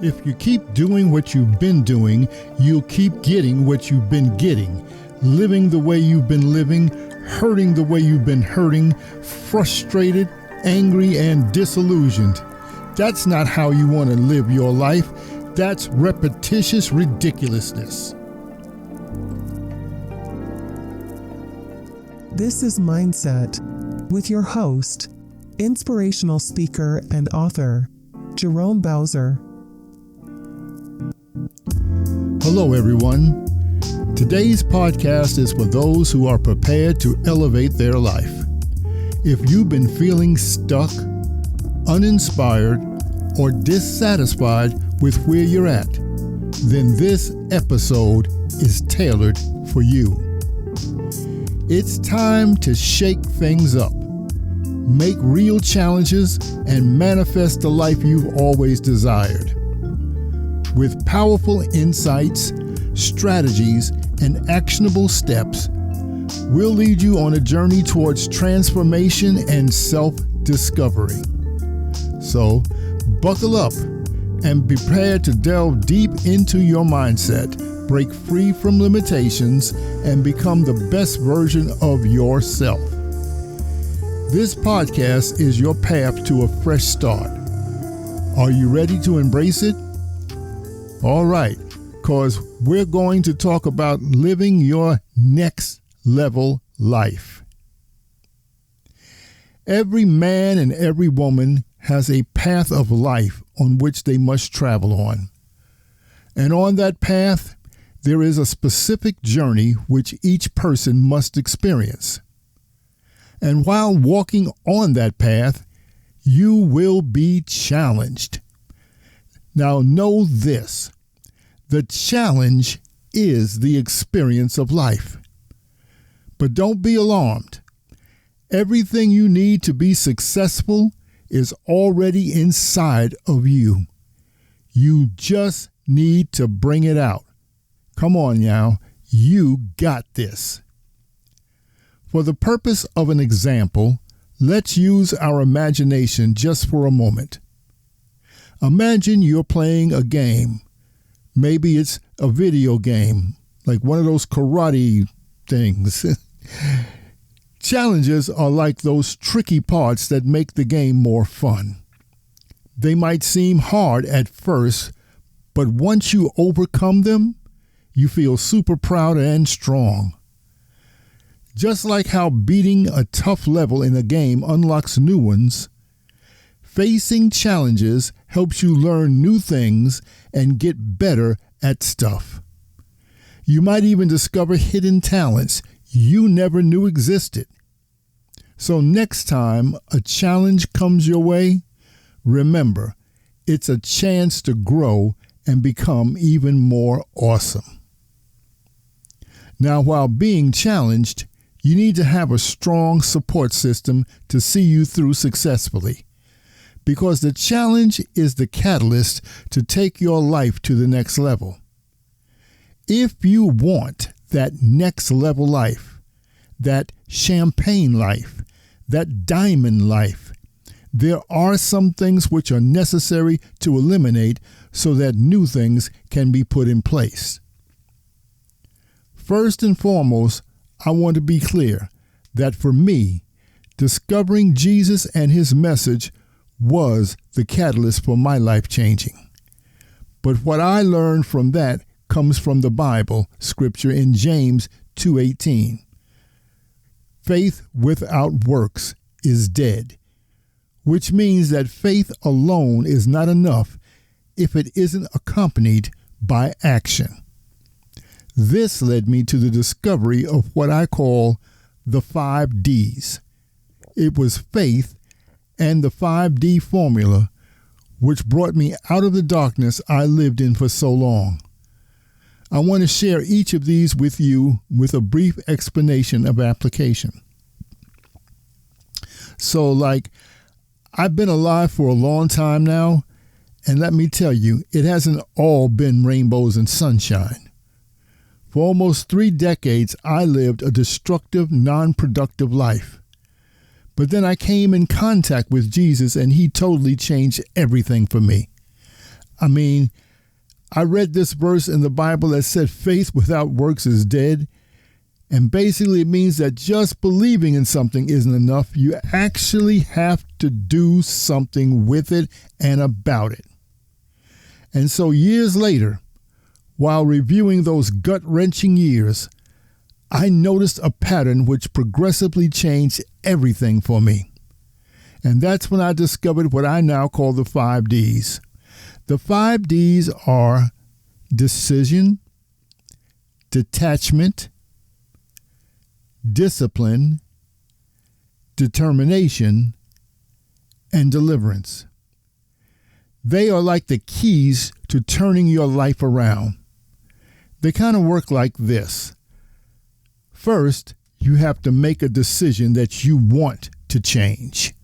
If you keep doing what you've been doing, you'll keep getting what you've been getting, living the way you've been living, hurting the way you've been hurting, frustrated, angry, and disillusioned. That's not how you want to live your life. That's repetitious ridiculousness. This is Mindset with your host, inspirational speaker and author, Jerome Bowser. Hello, everyone. Today's podcast is for those who are prepared to elevate their life. If you've been feeling stuck, uninspired, or dissatisfied with where you're at, then this episode is tailored for you. It's time to shake things up, make real challenges, and manifest the life you've always desired. With powerful insights, strategies, and actionable steps, we'll lead you on a journey towards transformation and self-discovery. So, buckle up and be prepared to delve deep into your mindset, break free from limitations, and become the best version of yourself. This podcast is your path to a fresh start. Are you ready to embrace it? All right, because we're going to talk about living your next level life. Every man and every woman has a path of life on which they must travel on. And on that path, there is a specific journey which each person must experience. And while walking on that path, you will be challenged. Now know this. The challenge is the experience of life. But don't be alarmed. Everything you need to be successful is already inside of you. You just need to bring it out. Come on now, you got this. For the purpose of an example, let's use our imagination just for a moment. Imagine you're playing a game. Maybe it's a video game, like one of those karate things. Challenges are like those tricky parts that make the game more fun. They might seem hard at first, but once you overcome them, you feel super proud and strong. Just like how beating a tough level in a game unlocks new ones, facing challenges helps you learn new things and get better at stuff. You might even discover hidden talents you never knew existed. So next time a challenge comes your way, remember, it's a chance to grow and become even more awesome. Now, while being challenged, you need to have a strong support system to see you through successfully, because the challenge is the catalyst to take your life to the next level. If you want that next level life, that champagne life, that diamond life, there are some things which are necessary to eliminate so that new things can be put in place. First and foremost, I want to be clear that for me, discovering Jesus and his message was the catalyst for my life changing. But what I learned from that comes from the Bible scripture in James 2:18. Faith without works is dead, which means that faith alone is not enough if it isn't accompanied by action. This led me to the discovery of what I call the 5 Ds. It was faith and the 5D formula which brought me out of the darkness I lived in for so long. I want to share each of these with you with a brief explanation of application. So, I've been alive for a long time now, and let me tell you, it hasn't all been rainbows and sunshine. For almost 3 decades, I lived a destructive, non-productive life. But then I came in contact with Jesus, and he totally changed everything for me. I mean, I read this verse in the Bible that said faith without works is dead. And basically it means that just believing in something isn't enough. You actually have to do something with it and about it. And so years later, while reviewing those gut-wrenching years, I noticed a pattern which progressively changed everything for me. And that's when I discovered what I now call the 5 Ds. The 5 Ds are decision, detachment, discipline, determination, and deliverance. They are like the keys to turning your life around. They kind of work like this. First, you have to make a decision that you want to change.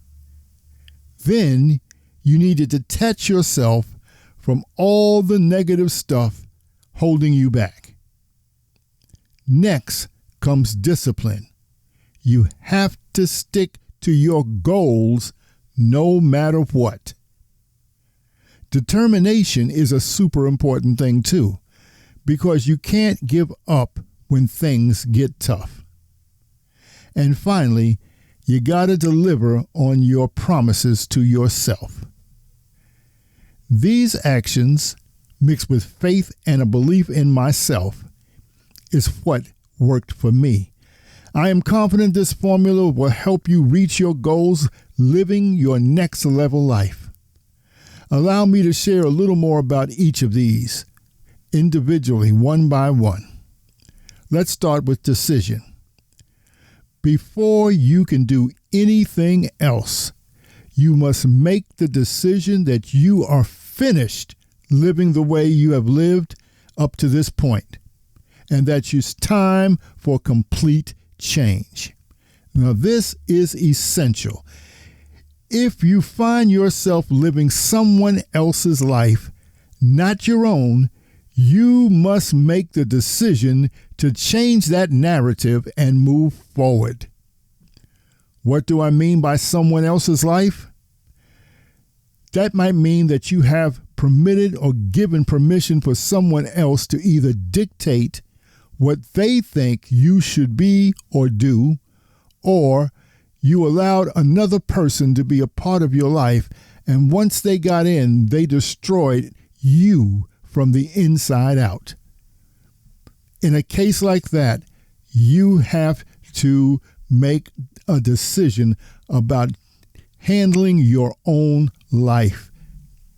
Then, you need to detach yourself from all the negative stuff holding you back. Next comes discipline. You have to stick to your goals no matter what. Determination is a super important thing too, because you can't give up when things get tough. And finally, you got to deliver on your promises to yourself. These actions, mixed with faith and a belief in myself, is what worked for me. I am confident this formula will help you reach your goals, living your next level life. Allow me to share a little more about each of these, individually, one by one. Let's start with decision. Before you can do anything else, you must make the decision that you are finished living the way you have lived up to this point, and that it's time for complete change. Now, this is essential. If you find yourself living someone else's life, not your own, you must make the decision to change that narrative and move forward. What do I mean by someone else's life? That might mean that you have permitted or given permission for someone else to either dictate what they think you should be or do, or you allowed another person to be a part of your life, and once they got in, they destroyed you from the inside out. In a case like that, you have to make a decision about handling your own life.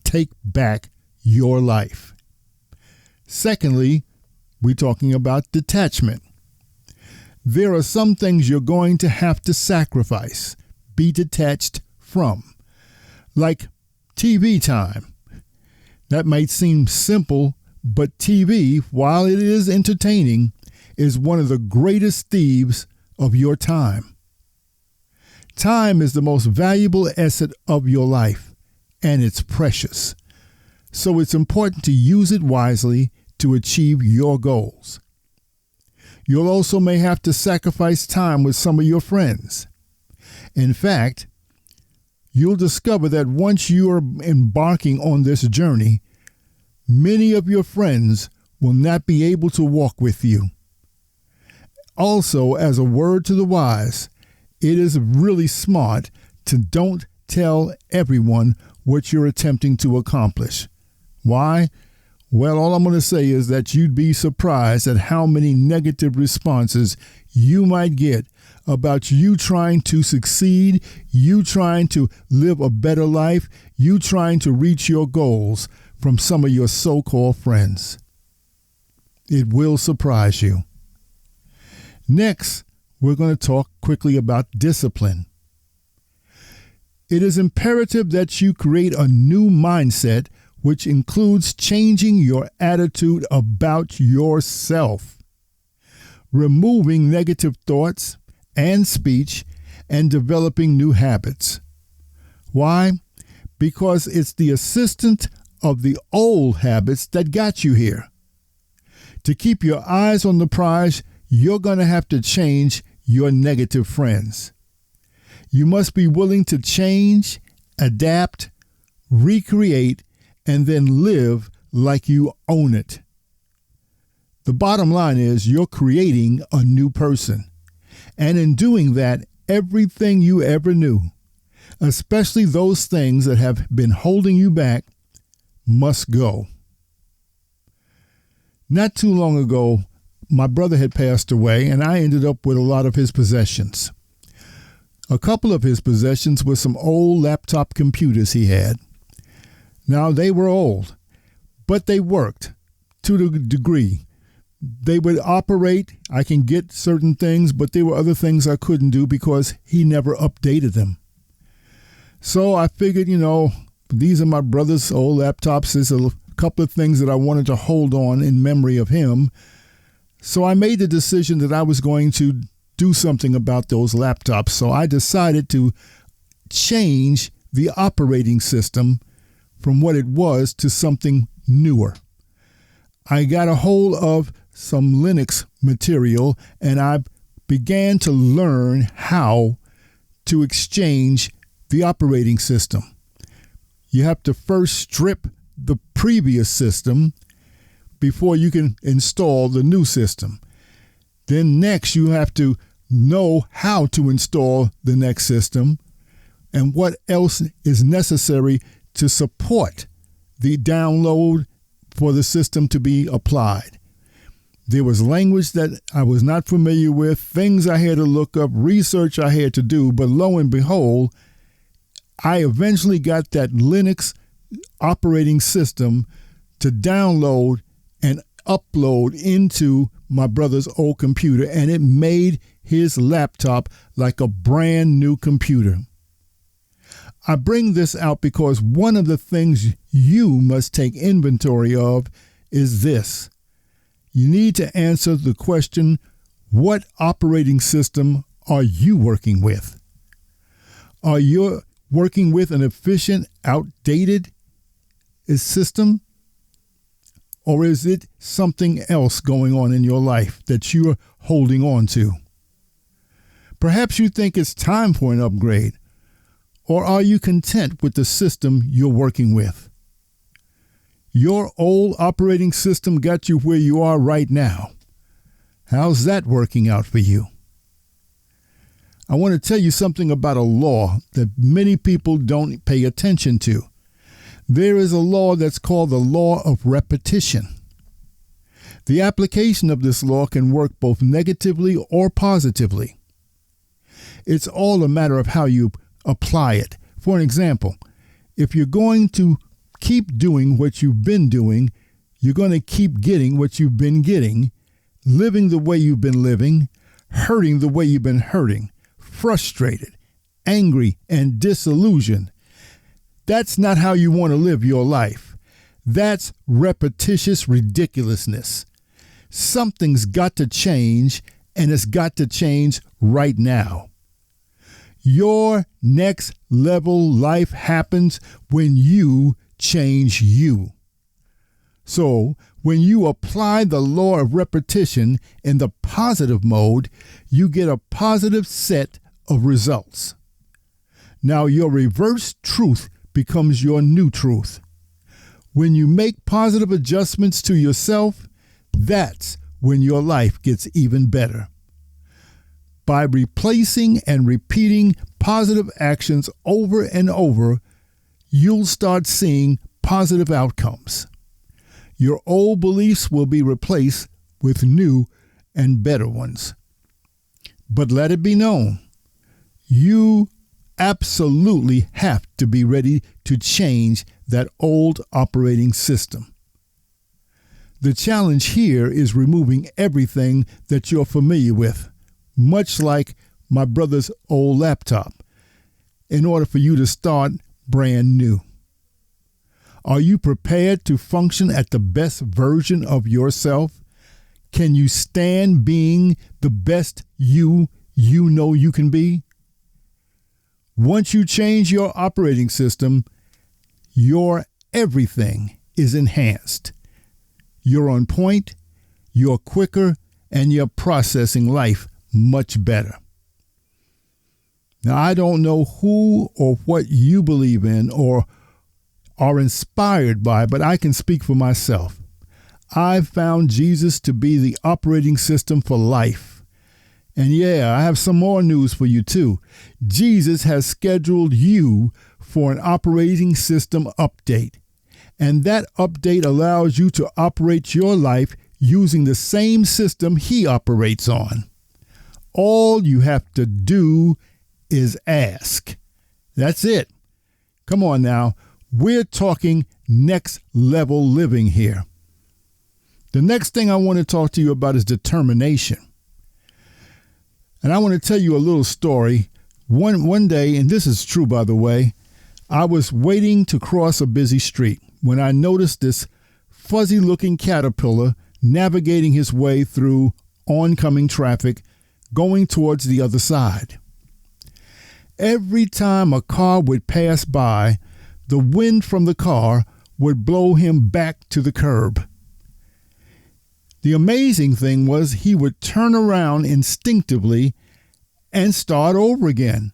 Take back your life. Secondly, we're talking about detachment. There are some things you're going to have to sacrifice, be detached from, like TV time. That might seem simple, but TV, while it is entertaining, is one of the greatest thieves of your time. Time is the most valuable asset of your life, and it's precious. So it's important to use it wisely to achieve your goals. You'll also may have to sacrifice time with some of your friends. In fact, you'll discover that once you are embarking on this journey, many of your friends will not be able to walk with you. Also, as a word to the wise, it is really smart to don't tell everyone what you're attempting to accomplish. Why? Well, all I'm going to say is that you'd be surprised at how many negative responses you might get about you trying to succeed, you trying to live a better life, you trying to reach your goals from some of your so-called friends. It will surprise you. Next, we're going to talk quickly about discipline. It is imperative that you create a new mindset, which includes changing your attitude about yourself, removing negative thoughts and speech, and developing new habits. Why? Because it's the assistant of the old habits that got you here. To keep your eyes on the prize, you're going to have to change your negative friends. You must be willing to change, adapt, recreate, and then live like you own it. The bottom line is you're creating a new person. And in doing that, everything you ever knew, especially those things that have been holding you back, must go. Not too long ago, my brother had passed away, and I ended up with a lot of his possessions. A couple of his possessions were some old laptop computers he had. Now, they were old, but they worked to the degree. They would operate. I can get certain things, but there were other things I couldn't do because he never updated them. So I figured, these are my brother's old laptops. There's a couple of things that I wanted to hold on in memory of him. So I made the decision that I was going to do something about those laptops. So I decided to change the operating system from what it was to something newer. I got a hold of some Linux material, and I began to learn how to exchange the operating system. You have to first strip the previous system before you can install the new system. Then next you have to know how to install the next system and what else is necessary to support the download for the system to be applied. There was language that I was not familiar with, things I had to look up, research I had to do, but lo and behold, I eventually got that Linux operating system to download and upload into my brother's old computer, and it made his laptop like a brand new computer. I bring this out because one of the things you must take inventory of is this. You need to answer the question, what operating system are you working with? Are you working with an efficient, outdated system? Or is it something else going on in your life that you're holding on to? Perhaps you think it's time for an upgrade. Or are you content with the system you're working with? Your old operating system got you where you are right now. How's that working out for you? I want to tell you something about a law that many people don't pay attention to. There is a law that's called the law of repetition. The application of this law can work both negatively or positively. It's all a matter of how you apply it. For an example, if you're going to keep doing what you've been doing, you're going to keep getting what you've been getting, living the way you've been living, hurting the way you've been hurting, frustrated, angry, and disillusioned. That's not how you want to live your life. That's repetitious ridiculousness. Something's got to change, and it's got to change right now. Your next level life happens when you change you. So, when you apply the law of repetition in the positive mode, you get a positive set of results. Now, your reverse truth becomes your new truth. When you make positive adjustments to yourself, that's when your life gets even better. By replacing and repeating positive actions over and over, you'll start seeing positive outcomes. Your old beliefs will be replaced with new and better ones. But let it be known, you absolutely have to be ready to change that old operating system. The challenge here is removing everything that you're familiar with, much like my brother's old laptop, in order for you to start brand new. Are you prepared to function at the best version of yourself? Can you stand being the best you know you can be? Once you change your operating system, your everything is enhanced. You're on point, you're quicker, and you're processing life much better. Now, I don't know who or what you believe in or are inspired by, but I can speak for myself. I've found Jesus to be the operating system for life. And yeah, I have some more news for you too. Jesus has scheduled you for an operating system update. And that update allows you to operate your life using the same system he operates on. All you have to do is ask. That's it. Come on now. We're talking next level living here. The next thing I want to talk to you about is determination. And I want to tell you a little story. One day, and this is true by the way, I was waiting to cross a busy street when I noticed this fuzzy looking caterpillar navigating his way through oncoming traffic going towards the other side. Every time a car would pass by, the wind from the car would blow him back to the curb. The amazing thing was he would turn around instinctively and start over again.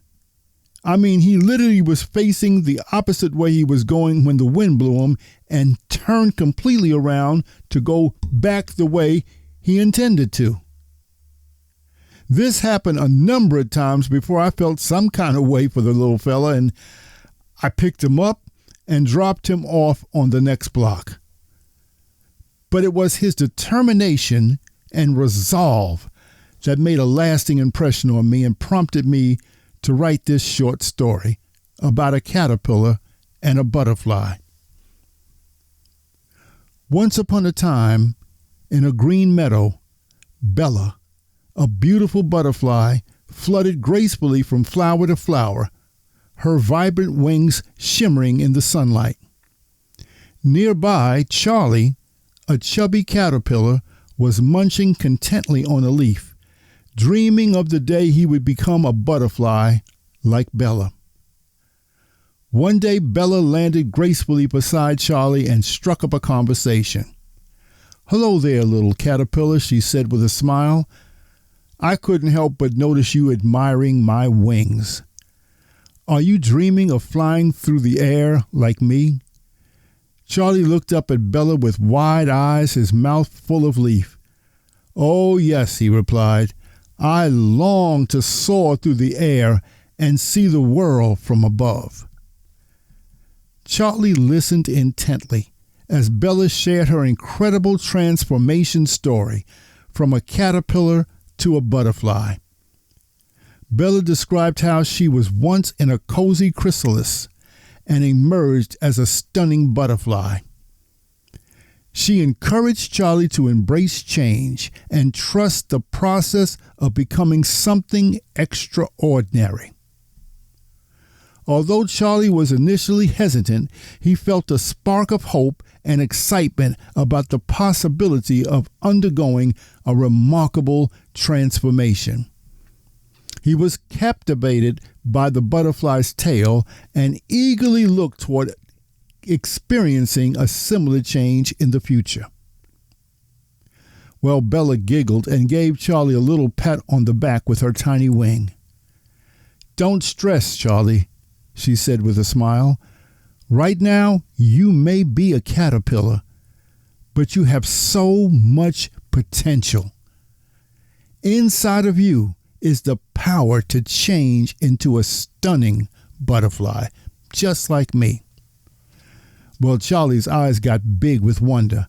I mean, he literally was facing the opposite way he was going when the wind blew him and turned completely around to go back the way he intended to. This happened a number of times before I felt some kind of way for the little fella, and I picked him up and dropped him off on the next block. But it was his determination and resolve that made a lasting impression on me and prompted me to write this short story about a caterpillar and a butterfly. Once upon a time, in a green meadow, Bella, a beautiful butterfly, fluttered gracefully from flower to flower, her vibrant wings shimmering in the sunlight. Nearby, Charlie, a chubby caterpillar, was munching contentedly on a leaf, dreaming of the day he would become a butterfly like Bella. One day, Bella landed gracefully beside Charlie and struck up a conversation. "Hello there, little caterpillar," she said with a smile. "I couldn't help but notice you admiring my wings. Are you dreaming of flying through the air like me?" Charlie looked up at Bella with wide eyes, his mouth full of leaf. "Oh, yes," he replied. "I long to soar through the air and see the world from above." Charlie listened intently as Bella shared her incredible transformation story from a caterpillar to a butterfly. Bella described how she was once in a cozy chrysalis and emerged as a stunning butterfly. She encouraged Charlie to embrace change and trust the process of becoming something extraordinary. Although Charlie was initially hesitant, he felt a spark of hope and excitement about the possibility of undergoing a remarkable transformation. He was captivated by the butterfly's tail and eagerly looked toward experiencing a similar change in the future. Well, Bella giggled and gave Charlie a little pat on the back with her tiny wing. "Don't stress, Charlie," she said with a smile. "Right now, you may be a caterpillar, but you have so much potential. Inside of you is the power to change into a stunning butterfly, just like me." Well, Charlie's eyes got big with wonder.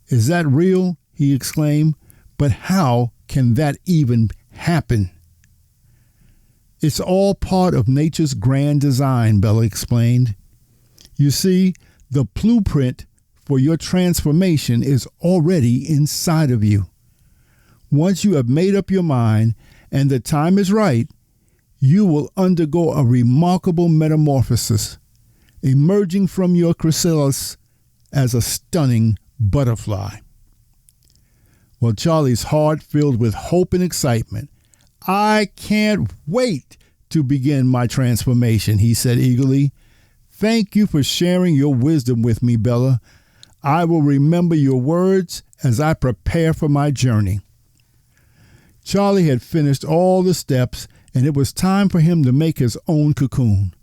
"Is that real?" he exclaimed. "But how can that even happen?" "It's all part of nature's grand design," Bella explained. "You see, the blueprint for your transformation is already inside of you. Once you have made up your mind and the time is right, you will undergo a remarkable metamorphosis, emerging from your chrysalis as a stunning butterfly." Well, Charlie's heart filled with hope and excitement. "I can't wait to begin my transformation," he said eagerly. "Thank you for sharing your wisdom with me, Bella. I will remember your words as I prepare for my journey." Charlie had finished all the steps, and it was time for him to make his own cocoon.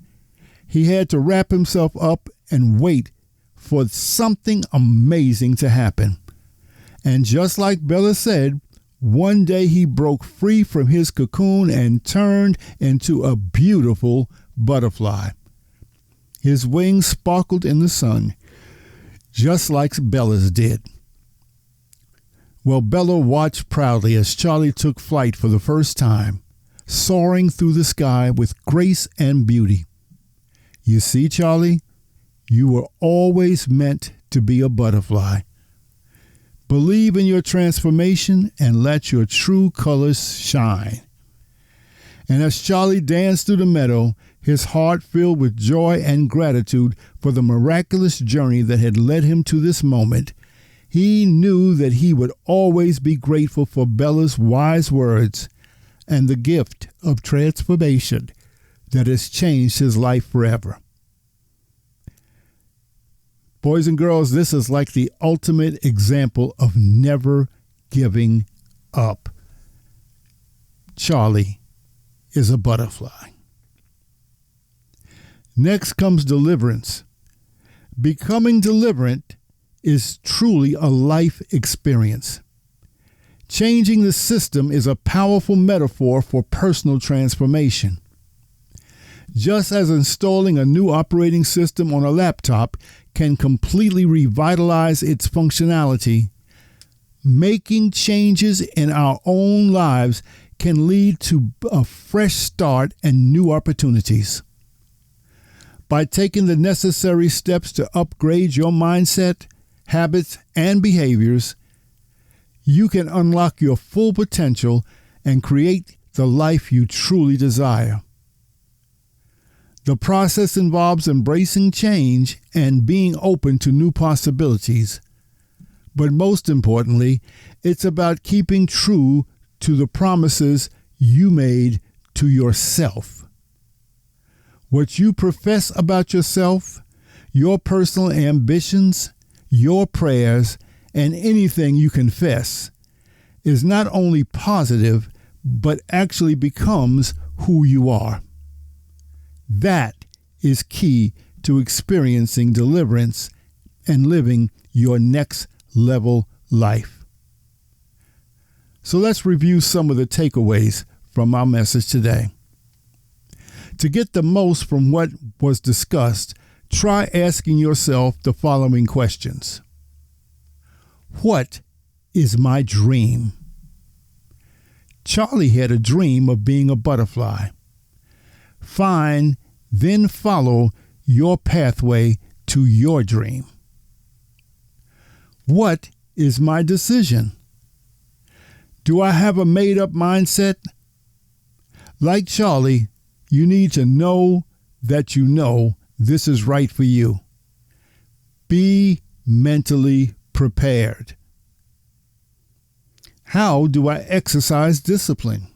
He had to wrap himself up and wait for something amazing to happen. And just like Bella said, one day he broke free from his cocoon and turned into a beautiful butterfly. His wings sparkled in the sun, just like Bella's did. Well, Bella watched proudly as Charlie took flight for the first time, soaring through the sky with grace and beauty. You see, Charlie, you were always meant to be a butterfly. Believe in your transformation and let your true colors shine. And as Charlie danced through the meadow, his heart filled with joy and gratitude for the miraculous journey that had led him to this moment, he knew that he would always be grateful for Bella's wise words and the gift of transformation that has changed his life forever. Boys and girls, this is like the ultimate example of never giving up. Charlie is a butterfly. Next comes deliverance. Becoming deliverant is truly a life experience. Changing the system is a powerful metaphor for personal transformation. Just as installing a new operating system on a laptop can completely revitalize its functionality, making changes in our own lives can lead to a fresh start and new opportunities. By taking the necessary steps to upgrade your mindset, habits, and behaviors, you can unlock your full potential and create the life you truly desire. The process involves embracing change and being open to new possibilities. But most importantly, it's about keeping true to the promises you made to yourself. What you profess about yourself, your personal ambitions, your prayers, and anything you confess is not only positive, but actually becomes who you are. That is key to experiencing deliverance and living your next level life. So let's review some of the takeaways from our message today. To get the most from what was discussed, try asking yourself the following questions. What is my dream? Charlie had a dream of being a butterfly. Find, then follow your pathway to your dream. What is my decision? Do I have a made-up mindset? Like Charlie, you need to know that you know this is right for you. Be mentally prepared. How do I exercise discipline?